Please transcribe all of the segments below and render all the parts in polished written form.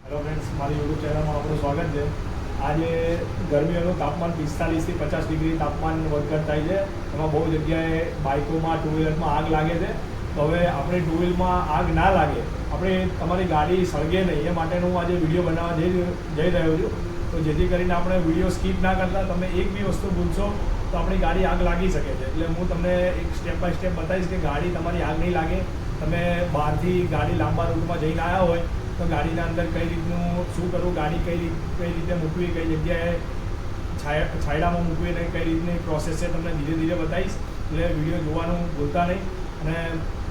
Hello friends, મારી YouTube ચેનલમાં આપણું સ્વાગત છે. આજે ગરમીનું તાપમાન 45 થી 50 ડિગ્રી તાપમાન વધઘટ થાય છે. એમાં બહુ જગ્યાએ બાઇકોમાં, ટુ વ્હીલરમાં આગ લાગે છે. તો હવે આપણે ટુ વ્હીલમાં આગ ના લાગે, આપણે તમારી ગાડી સળગે નહીં, એ માટેનું આજે વિડીયો બનાવવા જઈ રહ્યો છું. તો જેથી કરીને આપણે વિડીયો સ્કીપ ના કરતા, તમે એક બી વસ્તુ ભૂલશો તો આપણી ગાડી આગ લાગી શકે છે. એટલે હું તમને એક સ્ટેપ બાય સ્ટેપ બતાવીશ કે ગાડી તમારી આગ નહીં લાગે. તમે બહારથી ગાડી લાંબા રૂટમાં જઈને આવ્યા હોય તો ગાડીના અંદર કઈ રીતનું શું કરવું, ગાડી કઈ રીતે મૂકવી, કઈ જગ્યાએ છાયડામાં મૂકવી અને કઈ રીતની પ્રોસેસ છે તમને ધીરે ધીરે બતાવીશ. એટલે વિડીયો જોવાનું ભૂલતા નહીં, અને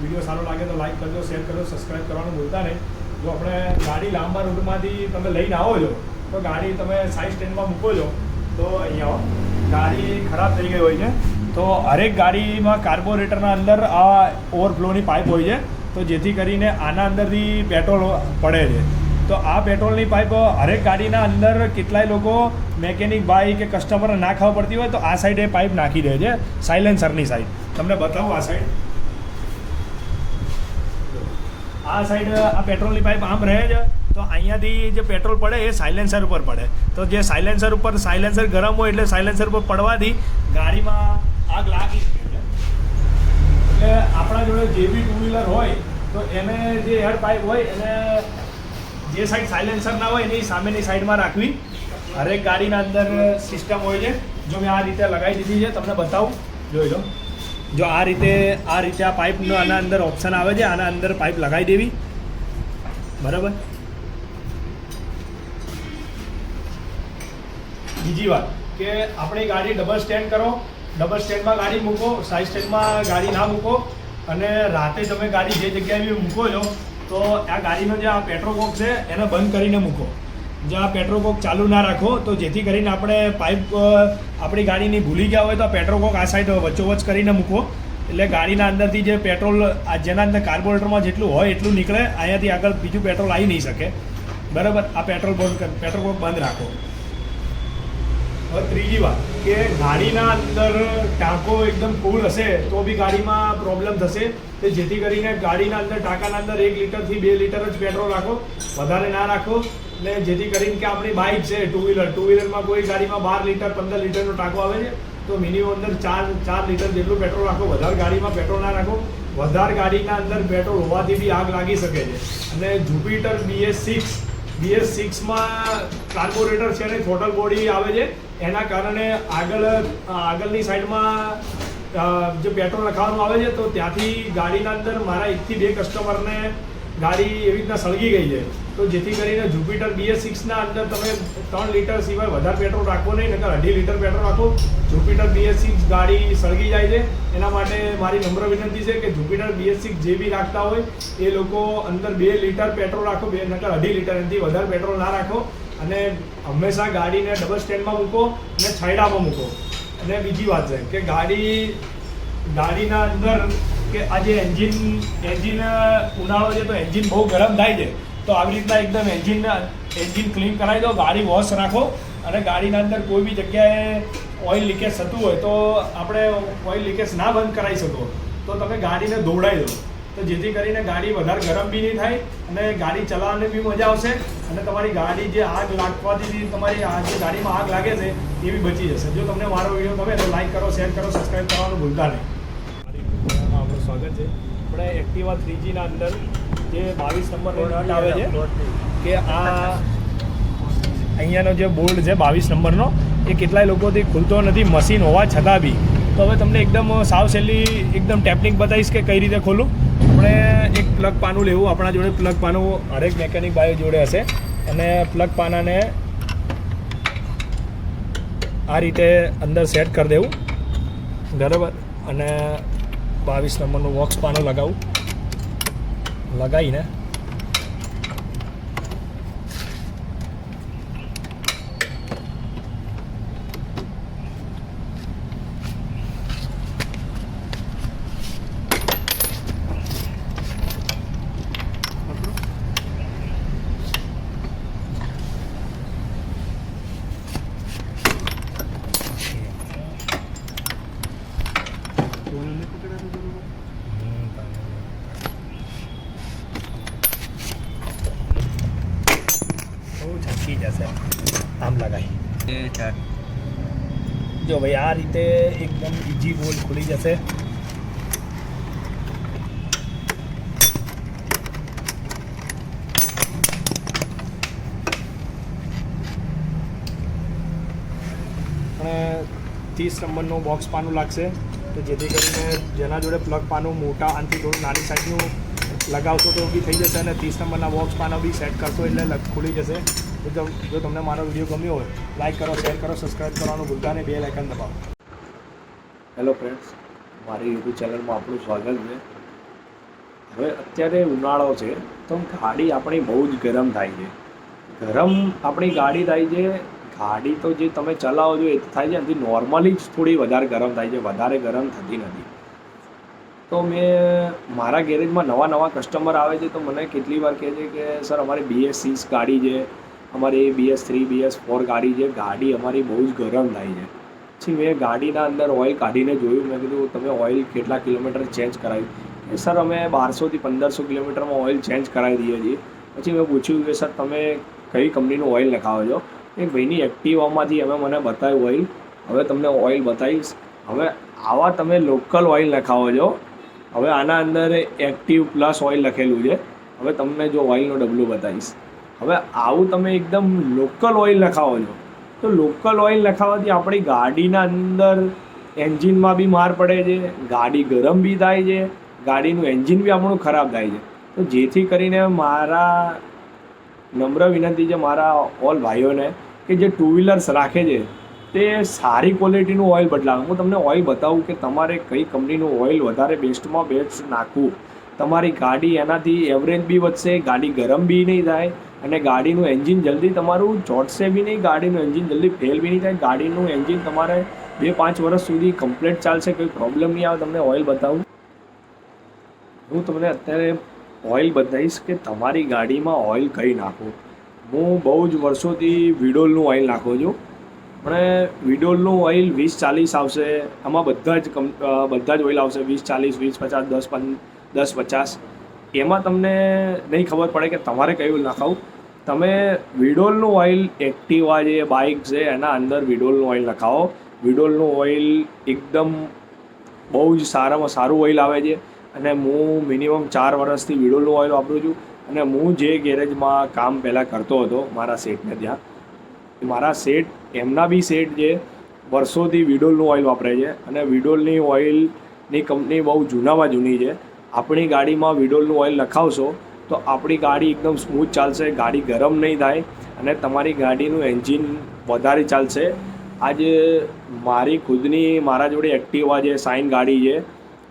વિડીયો સારો લાગે તો લાઈક કરજો, શેર કરજો, સબસ્ક્રાઈબ કરવાનું ભૂલતા નહીં. જો આપણે ગાડી લાંબા રૂટમાંથી તમે લઈને આવો છો તો ગાડી તમે સાઈડ સ્ટેન્ડમાં મૂકો છો તો અહીંયા ગાડી ખરાબ થઈ ગઈ હોય છે. તો હરેક ગાડીમાં કાર્બોરેટરના અંદર આ ઓવરફ્લોની પાઇપ હોય છે. તો જેથી કરીને આના અંદરથી પેટ્રોલ પડે છે. તો આ પેટ્રોલની પાઇપ હરેક ગાડીના અંદર કેટલાય લોકો મેકેનિક ભાઈ કે કસ્ટમરને ના ખબર પડતી હોય તો આ સાઈડ એ પાઇપ નાખી દે છે, સાયલેન્સરની સાઈડ. તમને બતાવું આ સાઈડ, આ સાઈડ આ પેટ્રોલની પાઇપ આમ રહે છે. તો અહીંયાથી જે પેટ્રોલ પડે એ સાયલેન્સર ઉપર પડે. તો જે સાયલેન્સર ગરમ હોય એટલે સાયલેન્સર ઉપર પડવાથી ગાડીમાં આગ લાગી શકે છે. એટલે આપણા જોડે જે બી ટુ વ્હીલર હોય તો એને જે એર પાઇપ હોય એને જે સાઈડ સાયલેન્સર ના હોય એની સામેની સાઈડમાં રાખવી. હરેક ગાડીના અંદર સિસ્ટમ હોય છે. જો મેં આ રીતે લગાવી દીધી છે, તમને બતાવું, જોઈ લો. જો આ રીતે આ પાઇપનો આના અંદર ઓપ્શન આવે છે, આના અંદર પાઇપ લગાવી દેવી, બરાબર. બીજી વાત કે આપણી ગાડી ડબલ સ્ટેન્ડ કરો, ડબલ સ્ટેન્ડમાં ગાડી મૂકો, સાઈડ સ્ટેન્ડમાં ગાડી ના મૂકો. અને રાતે તમે ગાડી જે જગ્યાએ બી મૂકો છો તો આ ગાડીનો જે આ પેટ્રોલ છે એને બંધ કરીને મૂકો. જે આ પેટ્રોલ કોક ચાલુ ના રાખો, તો જેથી કરીને આપણે પાઇપ આપણી ગાડીની ભૂલી ગયા હોય તો આ પેટ્રોલ કોક આ સાઈડ વચ્ચોવચ્ચ કરીને મૂકો. એટલે ગાડીના અંદરથી જે પેટ્રોલ જેના અંદર કાર્બોરેટરમાં જેટલું હોય એટલું નીકળે, અહીંયાથી આગળ બીજું પેટ્રોલ આવી નહીં શકે, બરાબર. આ પેટ્રોલ કોક બંધ રાખો. હવે ત્રીજી વાત કે ગાડીના અંદર ટાંકો એકદમ ફૂલ હશે તો બી ગાડીમાં પ્રોબ્લેમ થશે. કે જેથી કરીને ગાડીના અંદર ટાંકાના અંદર 1 લીટરથી 2 લીટર જ પેટ્રોલ રાખો, વધારે ના રાખો. એટલે જેથી કરીને કે આપણી બાઇક છે, ટુ વ્હીલરમાં કોઈ ગાડીમાં 12 લીટર 15 લીટરનો ટાંકો આવે છે, તો મિનિમમ અંદર 4 લીટર જેટલું પેટ્રોલ રાખો. વધારે ગાડીમાં પેટ્રોલ ના રાખો. વધારે ગાડીના અંદર પેટ્રોલ હોવાથી બી આગ લાગી શકે છે. અને જુપિટર BS6માં કાર્બોરેટર છે અને થ્રોટલ બોડી આવે છે. એના કારણે આગળની સાઈડમાં જે પેટ્રોલ લખાવવાનું આવે છે, તો ત્યાંથી ગાડીના અંદર મારા 1 થી 2 કસ્ટમરને ગાડી એવી રીતના સળગી ગઈ છે. તો જેથી કરીને જુપિટર BS6ના અંદર તમે 3 લીટર સિવાય વધારે પેટ્રોલ રાખવો નહીં, નકર 2.5 લીટર પેટ્રોલ રાખો. જુપિટર BS6 ગાડી સળગી જાય છે. એના માટે મારી નમ્ર વિનંતી છે કે જુપિટર BS6 જે બી રાખતા હોય એ લોકો અંદર 2 લીટર પેટ્રોલ રાખો, નકર 2.5 લીટર, એનાથી વધારે પેટ્રોલ ના રાખો. અને હંમેશા ગાડીને ડબલ સ્ટેન્ડમાં મૂકો અને છાયડામાં મૂકો. અને બીજી વાત છે કે ગાડીના અંદર કે આ જે એન્જિન ઉનાળો છે તો એન્જિન બહુ ગરમ થાય છે. તો આવી રીતના એકદમ એન્જિન ક્લીન કરાવી દો, ગાડી વોશ રાખો. અને ગાડીના અંદર કોઈ બી જગ્યાએ ઓઇલ લીકેજ થતું હોય તો આપણે ઓઇલ લીકેજ ના બંધ કરાવી શકો તો તમે ગાડીને દોડાવી દો. તો જેથી કરીને ગાડી વધારે ગરમ બી નહીં થાય અને ગાડી ચલાવવાની બી મજા આવશે. અને તમારી ગાડી જે આગ લાગવાથી તમારી જે ગાડીમાં આગ લાગે છે એ બી બચી જશે. જો તમને મારો વિડીયો ગમે તો લાઈક કરો, શેર કરો, સબસ્ક્રાઈબ કરવાનું ભૂલતા નહીં. આપણું સ્વાગત છે. આપણે એક્ટિવા 3Gના અંદર જે 22 નંબરનો નટ આવે છે કે આ અહીંયાનો જે બોલ્ડ છે 22 નંબરનો, એ કેટલાય લોકોથી ખુલતો નથી મશીન હોવા છતાં બી. તો હવે તમને એકદમ સાવસેલી એકદમ ટેકનિક બતાવીશ કે કઈ રીતે ખોલું. આપણે એક પ્લગ પાનું લેવું, આપણા જોડે પ્લગ પાનું હરેક મેકેનિક ભાઈ જોડે હશે. અને પ્લગ પાનાને આ રીતે અંદર સેટ કરી દેવું, બરાબર. અને 22 નંબરનું બોક્સ પાનું લગાવીને છટકી જશે આમ લગાવી જો ભાઈ આ રીતે એકદમ ઇઝી બોલ ખુલી જશે. અને 30 નંબરનું બોક્સ પાનું લાગશે તો જેથી કરીને જેના જોડે પ્લગ પાનું મોટા આનાથી થોડું નાની સાઈઝનું લગાવશો તો બી થઈ જશે અને 30 નંબરના બોક્સ પાના બી સેટ કરશો એટલે ખુલી જશે. જો તમને મારો વિડીયો ગમ્યો હોય લાઈક કરો, શેર કરો, સબસ્ક્રાઈબ કરવાનું ભૂલતા નહીં, બેલ આઇકન દબાવો. હેલો ફ્રેન્ડ્સ, મારી યુટ્યુબ ચેનલમાં આપણું સ્વાગત છે. હવે અત્યારે ઉનાળો છે તો ગાડી આપણી બહુ જ ગરમ થાય છે. ગરમ આપણી ગાડી થાય છે. ગાડી તો જે તમે ચલાવો છો એ થાય છે, એનાથી નોર્મલી જ થોડી વધારે ગરમ થાય છે, વધારે ગરમ થતી નથી. તો મેં મારા ગેરેજમાં નવા કસ્ટમર આવે છે તો મને કેટલી વાર કહે છે કે સર અમારી BS6 ગાડી છે, અમારી BS3 BS4 ગાડી છે, ગાડી અમારી બહુ જ ગરમ થાય છે. પછી મેં ગાડીના અંદર ઓઇલ કાઢીને જોયું. મેં કીધું તમે ઓઇલ કેટલા કિલોમીટર ચેન્જ કરાવ્યું? કે સર અમે 1200 થી 1500 કિલોમીટરમાં ઓઇલ ચેન્જ કરાવી દઈએ છીએ. પછી મેં પૂછ્યું કે સર તમે કઈ કંપનીનું ઓઇલ નખાવો છો? એક ભાઈની એક્ટિવામાંથી અમે મને બતાવ્યું ઓઇલ. હવે તમને ઓઇલ બતાવીશ. હવે આવા તમે લોકલ ઓઇલ નખાવો છો. હવે આના અંદર એક્ટિવ પ્લસ ઓઇલ લખેલું છે. હવે તમને જો ઓઇલનું ડબલું બતાવીશ. હવે આવું તમે એકદમ લોકલ ઓઇલ નખાવો છો તો લોકલ ઓઇલ નખાવાથી આપણી ગાડીના અંદર એન્જિનમાં બી માર પડે છે, ગાડી ગરમ બી થાય છે, ગાડીનું એન્જિન બી આપણું ખરાબ થાય છે. તો જેથી કરીને મારા નમ્ર વિનંતી છે મારા ઓલ ભાઈઓને કે જે ટુ વ્હીલર્સ રાખે છે તે સારી ક્વોલિટીનું ઓઇલ બદલાવે. હું તમને ઓઇલ બતાવું કે તમારે કઈ કંપનીનું ઓઇલ વધારે બેસ્ટમાં બેસ્ટ નાખવું. તમારી ગાડી એનાથી એવરેજ બી વધશે, ગાડી ગરમ બી નહીં થાય અને ગાડીનું એન્જિન જલ્દી તમારું ચોટશે બી નહીં, ગાડીનું એન્જિન જલ્દી ફેલ બી નહીં થાય. ગાડીનું એન્જિન તમારે 2-5 વર્ષ સુધી કમ્પ્લીટ ચાલશે, કોઈ પ્રોબ્લેમ નહીં આવે. તમને ઓઇલ બતાવું. હું તમને અત્યારે ઓઇલ બતાવીશ કે તમારી ગાડીમાં ઓઇલ કઈ નાખવું. હું બહુ જ વર્ષોથી વિડોલનું ઓઇલ નાખું છું. પણ વિડોલનું ઓઇલ 20-40 આવશે. આમાં બધા જ ઓઇલ આવશે 20-40, 20-50, 10-50. એમાં તમને નહીં ખબર પડે કે તમારે કયું નાખાવું. તમે વિડોલનું ઓઇલ એક્ટિવા છે, બાઇક છે, એના અંદર વિડોલનું ઓઇલ નખાવો. વિડોલનું ઓઇલ એકદમ બહુ જ સારામાં સારું ઓઇલ આવે છે અને હું મિનિમમ 4 વર્ષથી વિડોલનું ઓઇલ વાપરું છું. અને હું જે ગેરેજમાં કામ પહેલાં કરતો હતો મારા સેટને ત્યાં, મારા સેટ એમના બી સેટ જે વર્ષોથી વિડોલનું ઓઇલ વાપરે છે અને વિડોલની ઓઇલની કંપની બહુ જૂનામાં જૂની છે. આપણી ગાડીમાં વિડોલનું ઓઇલ નખાવશો તો આપણી ગાડી એકદમ સ્મૂથ ચાલશે, ગાડી ગરમ નહીં થાય અને તમારી ગાડીનું એન્જિન વધારે ચાલશે. આજે મારા જોડે એક્ટિવા છે, સાઇન ગાડી છે.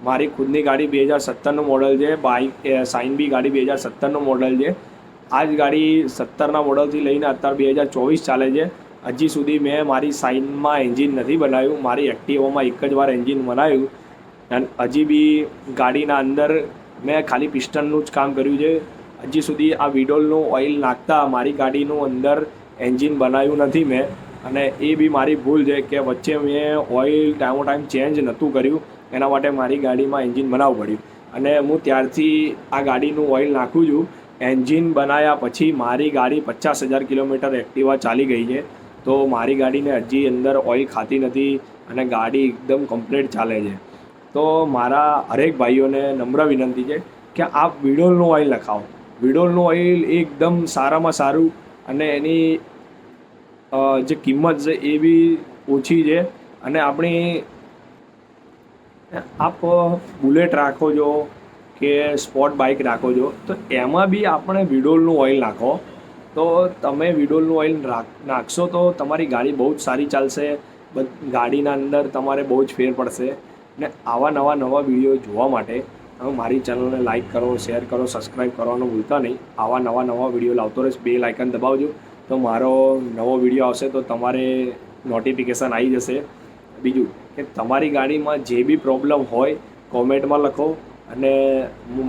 મારી ખુદની ગાડી 2017નું મોડલ છે. બાઇક સાઇન બી ગાડી 2017નું મોડલ છે. આ જ ગાડી 17ના મોડલથી લઈને અત્યારે 2024 ચાલે છે. હજી સુધી મેં મારી સાઇનમાં એન્જિન નથી બનાવ્યું. મારી એક્ટિવામાં એક જ વાર એન્જિન બનાવ્યું અને હજી બી ગાડીના અંદર મેં ખાલી પિસ્ટનનું જ કામ કર્યું છે. હજી સુધી આ વિડોલનું ઓઇલ નાખતા મારી ગાડીનું અંદર એન્જિન બનાવ્યું નથી મેં. અને એ બી મારી ભૂલ છે કે વચ્ચે મેં ઓઇલ ટાઈમ ચેન્જ નહોતું કર્યું. એના માટે મારી ગાડીમાં એન્જિન બનાવવું પડ્યું અને હું ત્યારથી આ ગાડીનું ઓઇલ નાખું છું. એન્જિન બનાવ્યા પછી મારી ગાડી 50,000 કિલોમીટર એક્ટિવા ચાલી ગઈ છે. તો મારી ગાડીને હજી અંદર ઓઇલ ખાતી નથી અને ગાડી એકદમ કમ્પ્લીટ ચાલે છે. તો મારા હરેક ભાઈઓને નમ્ર વિનંતી છે કે આપ વિડોલનું ઓઇલ નખાવો. વિડોલનું ઓઇલ એકદમ સારામાં સારું અને એની જે કિંમત છે એ બી ઓછી છે. અને આપણી આપ બુલેટ રાખો છો કે સ્પોર્ટ બાઇક રાખો છો તો એમાં બી આપણે વિડોલનું ઓઇલ નાખો. તો તમે વિડોલનું ઓઇલ નાખશો તો તમારી ગાડી બહુ જ સારી ચાલશે. ગાડીના અંદર તમારે બહુ જ ફેર પડશે. ને આવા નવા વિડીયો જોવા માટે તમે મારી ચેનલને લાઇક કરો, શેર કરો, સબસ્ક્રાઈબ કરવાનું ભૂલતા નહીં. આવા નવા વિડીયો લાવતો રહીશ. બેલ આઇકન દબાવજો તો મારો નવો વિડીયો આવશે તો તમારે નોટિફિકેશન આવી જશે. બીજું કે તમારી ગાડીમાં જે બી પ્રોબ્લેમ હોય કોમેન્ટમાં લખો. અને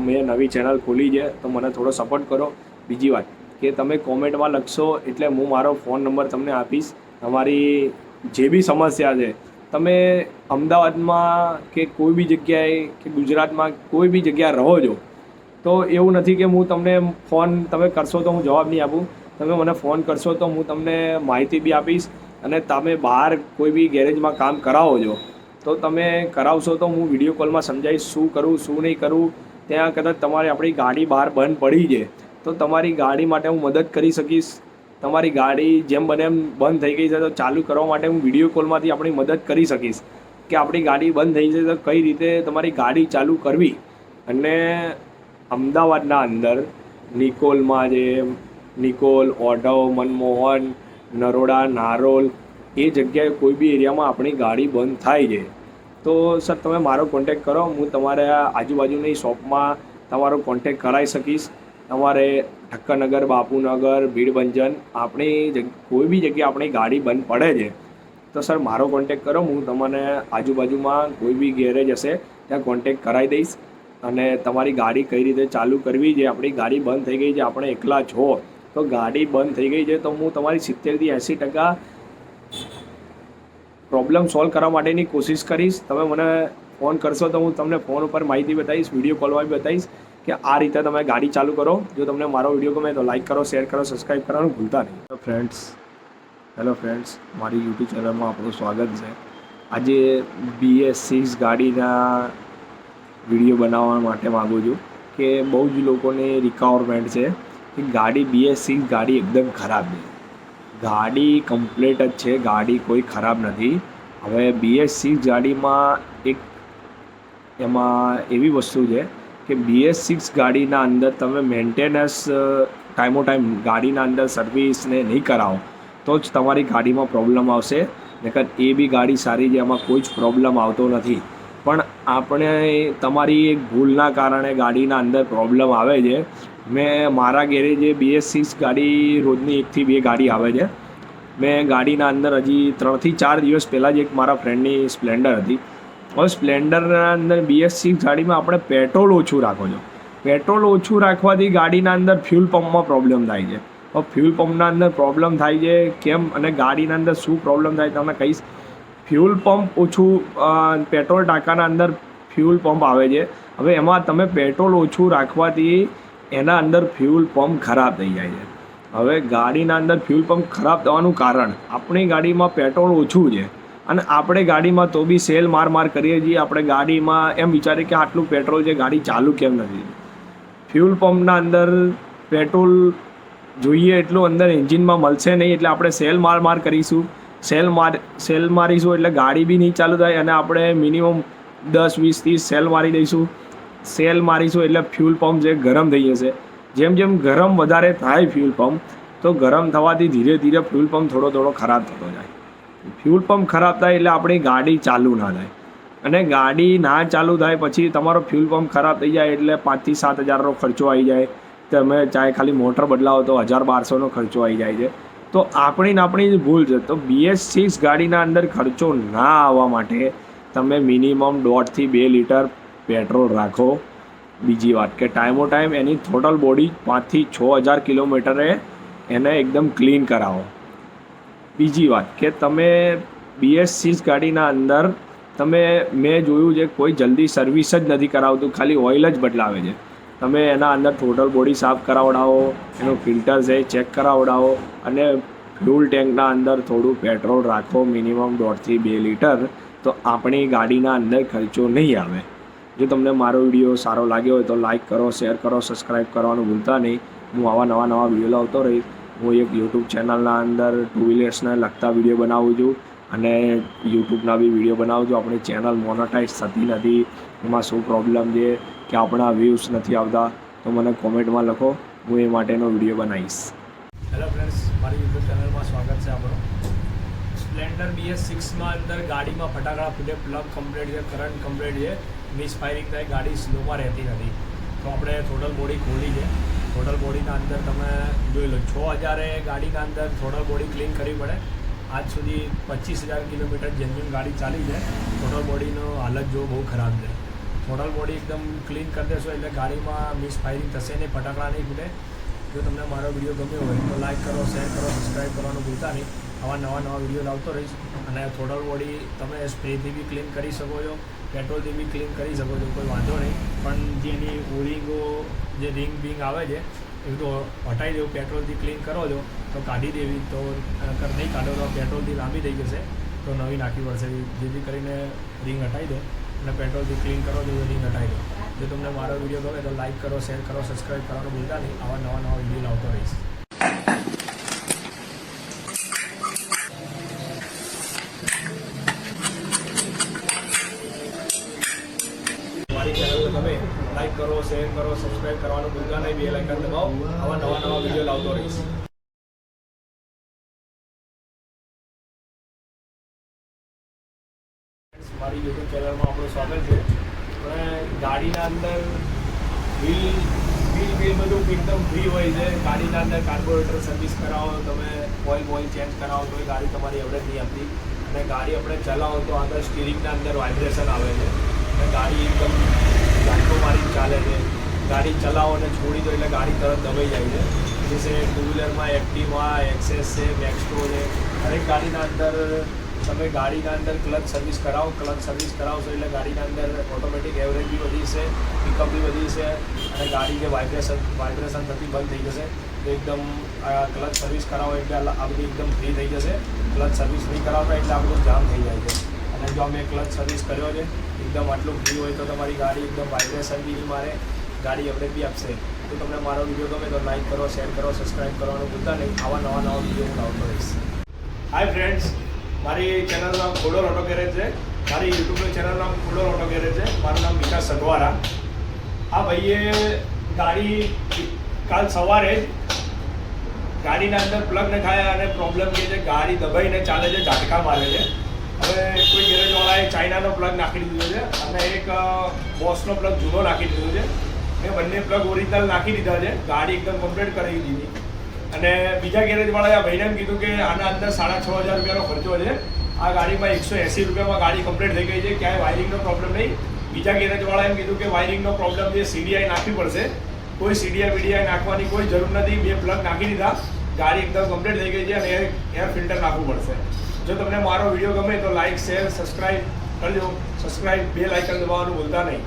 મેં નવી ચેનલ ખોલી છે તો મને થોડો સપોર્ટ કરો. બીજી વાત કે તમે કોમેન્ટમાં લખશો એટલે હું મારો ફોન નંબર તમને આપીશ. તમારી જે બી સમસ્યા છે તમે અમદાવાદમાં કે કોઈ બી જગ્યાએ કે ગુજરાતમાં કોઈ બી જગ્યાએ રહો છો તો એવું નથી કે હું તમને ફોન તમે કરશો તો હું જવાબ નહીં આપું. તમે મને ફોન કરશો તો હું તમને માહિતી બી આપીશ. અને તમે બહાર કોઈ બી ગેરેજમાં કામ કરાવો છો તો તમે કરાવશો તો હું વિડીયો કોલમાં સમજાવીશ શું કરું શું નહીં કરું. ત્યાં કદાચ તમારી આપણી ગાડી બહાર બંધ પડી છે તો તમારી ગાડી માટે હું મદદ કરી શકીશ. તમારી ગાડી જેમ બને એમ બંધ થઈ ગઈ છે તો ચાલુ કરવા માટે હું વિડીયો કોલમાંથી આપણી મદદ કરી શકીશ કે આપણી ગાડી બંધ થઈ છે તો કઈ રીતે તમારી ગાડી ચાલુ કરવી. અને અમદાવાદના અંદર નિકોલમાં જે નિકોલ, ઓઢવ, મનમોહન, નરોડા, નારોલ એ જગ્યાએ કોઈ બી એરિયામાં આપણી ગાડી બંધ થાય છે તો સર તમે મારો કોન્ટેક કરો. હું તમારા આજુબાજુની શોપમાં તમારો કોન્ટેક કરાવી શકીશ. તમારે ઠક્કરનગર, બાપુનગર, ભીડભંજન આપણી કોઈ બી જગ્યાએ આપણી ગાડી બંધ પડે છે તો સર મારો કોન્ટેક કરો. હું તમને આજુબાજુમાં કોઈ બી ગેરેજ હશે ત્યાં કોન્ટેક કરાવી દઈશ. અને તમારી ગાડી કઈ રીતે ચાલુ કરવી છે. આપણી ગાડી બંધ થઈ ગઈ છે, આપણે એકલા છો તો ગાડી બંધ થઈ ગઈ છે તો હું તમારી 70થી 80% પ્રોબ્લેમ સોલ્વ કરવા માટેની કોશિશ કરીશ. તમે મને ફોન કરશો તો હું તમને ફોન ઉપર માહિતી બતાવીશ, વિડીયો કોલમાં બી બતાવીશ કે આ રીતે તમે ગાડી ચાલુ કરો. જો તમને મારો વિડીયો ગમે તો લાઇક કરો, શેર કરો, સબસ્ક્રાઈબ કરવાનું ભૂલતા નહીં. હેલો ફ્રેન્ડ્સ, મારી યુટ્યુબ ચેનલમાં આપણું સ્વાગત છે. આજે BS6 ગાડીના વિડીયો બનાવવા માટે માગું છું કે બહુ જ લોકોને રિક્વાયરમેન્ટ છે કે ગાડી BS6 ગાડી એકદમ ખરાબ છે. ગાડી કમ્પ્લીટ જ છે, ગાડી કોઈ ખરાબ નથી. હવે BS6 ગાડીમાં એક એમાં એવી વસ્તુ છે કે BS6 ગાડીના અંદર તમે મેન્ટેનન્સ ટાઈમો ટાઈમ ગાડીના અંદર સર્વિસને નહીં કરાવો તો જ તમારી ગાડીમાં પ્રોબ્લેમ આવશે. નહીંતર એ બી ગાડી સારી છે, એમાં કોઈ જ પ્રોબ્લેમ આવતો નથી. પણ આપણે તમારી એક ભૂલના કારણે ગાડીના અંદર પ્રોબ્લેમ આવે છે. મેં મારા ગેરેજે BS6 ગાડી રોજની 1 થી 2 ગાડી આવે છે. મેં ગાડીના અંદર હજી 3 થી 4 દિવસ પહેલાં જ એક મારા ફ્રેન્ડની સ્પ્લેન્ડર હતી. હવે સ્પ્લેન્ડરના અંદર BS6 ગાડીમાં આપણે પેટ્રોલ ઓછું રાખો છો. પેટ્રોલ ઓછું રાખવાથી ગાડીના અંદર ફ્યુલ પંપમાં પ્રોબ્લેમ થાય છે. હવે ફ્યુલ પંપના અંદર પ્રોબ્લેમ થાય છે કેમ અને ગાડીના અંદર શું પ્રોબ્લેમ થાય તમને કહીશ. ફ્યુલ પંપ ઓછું, પેટ્રોલ ટાંકાના અંદર ફ્યુલ પંપ આવે છે. હવે એમાં તમે પેટ્રોલ ઓછું રાખવાથી એના અંદર ફ્યુલ પંપ ખરાબ થઈ જાય છે. હવે ગાડીના અંદર ફ્યુલ પંપ ખરાબ થવાનું કારણ આપણી ગાડીમાં પેટ્રોલ ઓછું છે અને આપણે ગાડીમાં તો બી સેલ માર કરીએ છીએ. આપણે ગાડીમાં એમ વિચારીએ કે આટલું પેટ્રોલ છે, ગાડી ચાલુ કેમ નથી. ફ્યુલ પંપના અંદર પેટ્રોલ જોઈએ એટલું અંદર એન્જિનમાં મળશે નહીં એટલે આપણે સેલ માર કરીશું. સેલ મારીશું એટલે ગાડી બી નહીં ચાલુ થાય અને આપણે મિનિમમ 10, 20, 30 સેલ મારી દઈશું. સેલ મારીશું એટલે ફ્યુલ પંપ જે ગરમ થઈ જશે. જેમ જેમ ગરમ વધારે થાય ફ્યુલ પંપ તો ગરમ થવાથી ધીરે ધીરે ફ્યુલ પંપ થોડો ખરાબ થતો જાય. ફ્યુલ પંપ ખરાબ થાય એટલે આપણી ગાડી ચાલુ ના થાય અને ગાડી ના ચાલુ થાય પછી તમારો ફ્યુલ પંપ ખરાબ થઈ જાય એટલે 5 થી 7 હજારનો ખર્ચો આવી જાય. તમે ચાહે ખાલી મોટર બદલાવો તો 1000-1200નો ખર્ચો આવી જાય છે. તો આપણી ભૂલ છે. તો BS6 ગાડીના અંદર ખર્ચો ના આવવા માટે તમે મિનિમમ 1.5 થી 2 લીટર પેટ્રોલ રાખો. બીજી વાત કે ટાઈમો ટાઈમ એની ટોટલ બોડી 5 થી 6000 કિલોમીટરે એને એકદમ ક્લીન કરાવો. બીજી વાત કે તમે BS6 ગાડીના અંદર મેં જોયું છે કોઈ જલ્દી સર્વિસ જ નથી કરાવતું, ખાલી ઓઇલ જ બદલાવે છે. તમે એના અંદર ટોટલ બોડી સાફ કરાવડાવો, એનું ફિલ્ટર છે ચેક કરાવડાવો અને ફ્યુલ ટેન્કના અંદર થોડું પેટ્રોલ રાખો મિનિમમ 1.5 થી 2 લીટર તો આપણી ગાડીના અંદર ખર્ચો નહીં આવે. જો તમને મારો વિડીયો સારો લાગ્યો હોય તો લાઇક કરો, શેર કરો, સબસ્ક્રાઈબ કરવાનું ભૂલતા નહીં. હું આવા નવા વિડીયો લાવતો રહીશ. હું એક યુટ્યુબ ચેનલના અંદર 2 વ્હીલર્સને લગતા વિડીયો બનાવું છું અને યુટ્યુબના બી વિડીયો બનાવું છું. આપણી ચેનલ મોનેટાઈઝ થતી નથી, એમાં શું પ્રોબ્લેમ છે કે આપણા વ્યૂઝ નથી આવતા તો મને કોમેન્ટમાં લખો, હું એ માટેનો વિડીયો બનાવીશ. હેલો ફ્રેન્ડ્સ, મારી યુટ્યુબ ચેનલમાં સ્વાગત છે આપણું. સ્પ્લેન્ડર BS6માં અંદર ગાડીમાં ફટાકડા ફૂટે, પ્લગ કમ્પ્લીટ છે, કરંટ કમ્પ્લીટ છે, મિસફાયરિંગ થાય, ગાડી સ્લોમાં રહેતી નથી. તો આપણે ટોટલ બોડી ખોલી છે. ટોટલ બોડીના અંદર તમે જોઈ લો 6000 ગાડીના અંદર ટોટલ બોડી ક્લીન કરવી પડે. આજ સુધી 25000 કિલોમીટર જેન્યુન ગાડી ચાલી છે. ટોટલ બોડીનો હાલત જો બહુ ખરાબ છે. ટોટલ બોડી એકદમ ક્લીન કરી દેશો એટલે ગાડીમાં મિસફાયરિંગ થશે નહીં, ફટાકડા નહીં ફૂટે. જો તમને મારો વિડીયો ગમ્યો હોય તો લાઇક કરો, શેર કરો, સબસ્ક્રાઈબ કરવાનું ભૂલતા નહીં. આવા નવા વિડીયો લાવતો રહીશ. અને ટોટલ બોડી તમે સ્પ્રેથી બી ક્લીન કરી શકો છો, પેટ્રોલથી બી ક્લીન કરી શકો છો, કોઈ વાંધો નહીં. પણ જેની ઓરિંગો જે રિંગ આવે છે એવું તો હટાવી દેવું, પેટ્રોલથી ક્લીન કરો છો તો કાઢી દેવી, તો નહીં કાઢો તો પેટ્રોલથી લાંબી થઈ જશે તો નવી નાખવી પડશે. જેથી કરીને રિંગ હટાવી દો અને પેટ્રોલથી ક્લીન કરો તો રિંગ હટાવી દો. જો તમને મારો વિડીયો ગમે તો લાઇક કરો, શેર કરો, સબસ્ક્રાઈબ કરવાનું ભૂલતા નહીં. આવા નવા વિડીયો લાવતો રહીશ. મારી ચેનલ ગમે લાઈક કરો, શેર કરો, સબસ્ક્રાઈબ કરવાનું ભૂલતા નહીં. બેલ આઇકન દબાવો. આવા નવા વિડીયો લાવતો રહીશ. મારી યુટ્યુબ ચેનલમાં આપણું સ્વાગત છે. અને ગાડીના અંદર બિલ બધું એકદમ ફ્રી હોય છે. ગાડીના અંદર કાર્બોરેટર સર્વિસ કરાવો, તમે ઓઇલ ચેન્જ કરાવો તો એ ગાડી તમારી એવરેજ નહીં આપતી. અને ગાડી આપણે ચલાવો તો આગળ સ્ટીરિંગના અંદર વાઇબ્રેશન આવે છે અને ગાડી એકદમ ઝાટકો મારી ચાલે છે. ગાડી ચલાવો અને છોડી દો એટલે ગાડી તરત દબાઈ જાય છે. જૈસે ટુ વ્હીલરમાં એક્ટિવા, એક્સેસ છે, મેક્સ્ટ્રો છે, દરેક ગાડીના અંદર તમે ગાડીના અંદર ક્લચ સર્વિસ કરાવો. ક્લચ સર્વિસ કરાવશો એટલે ગાડીના અંદર ઓટોમેટિક એવરેજ બી વધી છે, પિકઅપ બી વધી છે અને ગાડી જે વાઇબ્રેશન થતી બંધ થઈ જશે. તો એકદમ ક્લચ સર્વિસ કરાવો એટલે આ બધી એકદમ ફ્રી થઈ જશે. ક્લચ સર્વિસ નહીં કરાવતા એટલે આ બધું જામ થઈ જાય છે. અને જો અમે ક્લચ સર્વિસ કર્યો છે એકદમ આટલું ફ્રી હોય તો તમારી ગાડી એકદમ વાઇબ્રેશન બી નહીં મારે, ગાડી એવરેજ બી આપશે. તો તમને મારો વિડીયો ગમે તો લાઈક કરો, શેર કરો, સબસ્ક્રાઈબ કરવાનું ભૂલતા નહીં. આવા નવા વિડીયો હું લાવતો રહીશ. હાય ફ્રેન્ડ્સ, મારી ચેનલનું નામ ખોડોર ઓટો ગેરેજ છે. મારી યુટ્યુબની ચેનલનું નામ ખોડોર ઓટો ગેરેજ છે. મારું નામ વિકાસ સગવારા. આ ભાઈએ ગાડી કાલ સવારે જ ગાડીના અંદર પ્લગ નખાયા અને પ્રોબ્લેમ કે છે ગાડી દબાઈને ચાલે છે, ઝાટકા મારે છે. હવે કોઈ ગેરેજવાળાએ ચાઇનાનો પ્લગ નાખી દીધો છે અને એક બોસનો પ્લગ જૂનો નાખી દીધો છે. મેં બંને પ્લગ ઓરિજિનલ નાખી દીધા છે, ગાડી એકદમ કમ્પ્લીટ કરાવી દીધી. અને બીજા ગેરેજવાળાએ આ ભાઈને એમ કીધું કે આના અંદર 6,500 રૂપિયાનો ખર્ચો છે. આ ગાડીમાં 180 રૂપિયામાં ગાડી કમ્પ્લીટ થઈ ગઈ છે, ક્યાંય વાયરિંગનો પ્રોબ્લેમ નહીં. બીજા ગેરેજવાળાએ એમ કીધું કે વાયરિંગનો પ્રોબ્લેમ છે, સીડીઆઈ નાખવી પડશે. કોઈ સીડીઆઈ નાખવાની કોઈ જરૂર નથી. 2 પ્લગ નાખી દીધા, ગાડી એકદમ કમ્પ્લીટ થઈ ગઈ છે અને એર ફિલ્ટર નાખવું પડશે. જો તમને મારો વિડીયો ગમે તો લાઇક, શેર, સબસ્ક્રાઈબ કરજો. બેલ આઇકન દબાવવાનું ભૂલતા નહીં.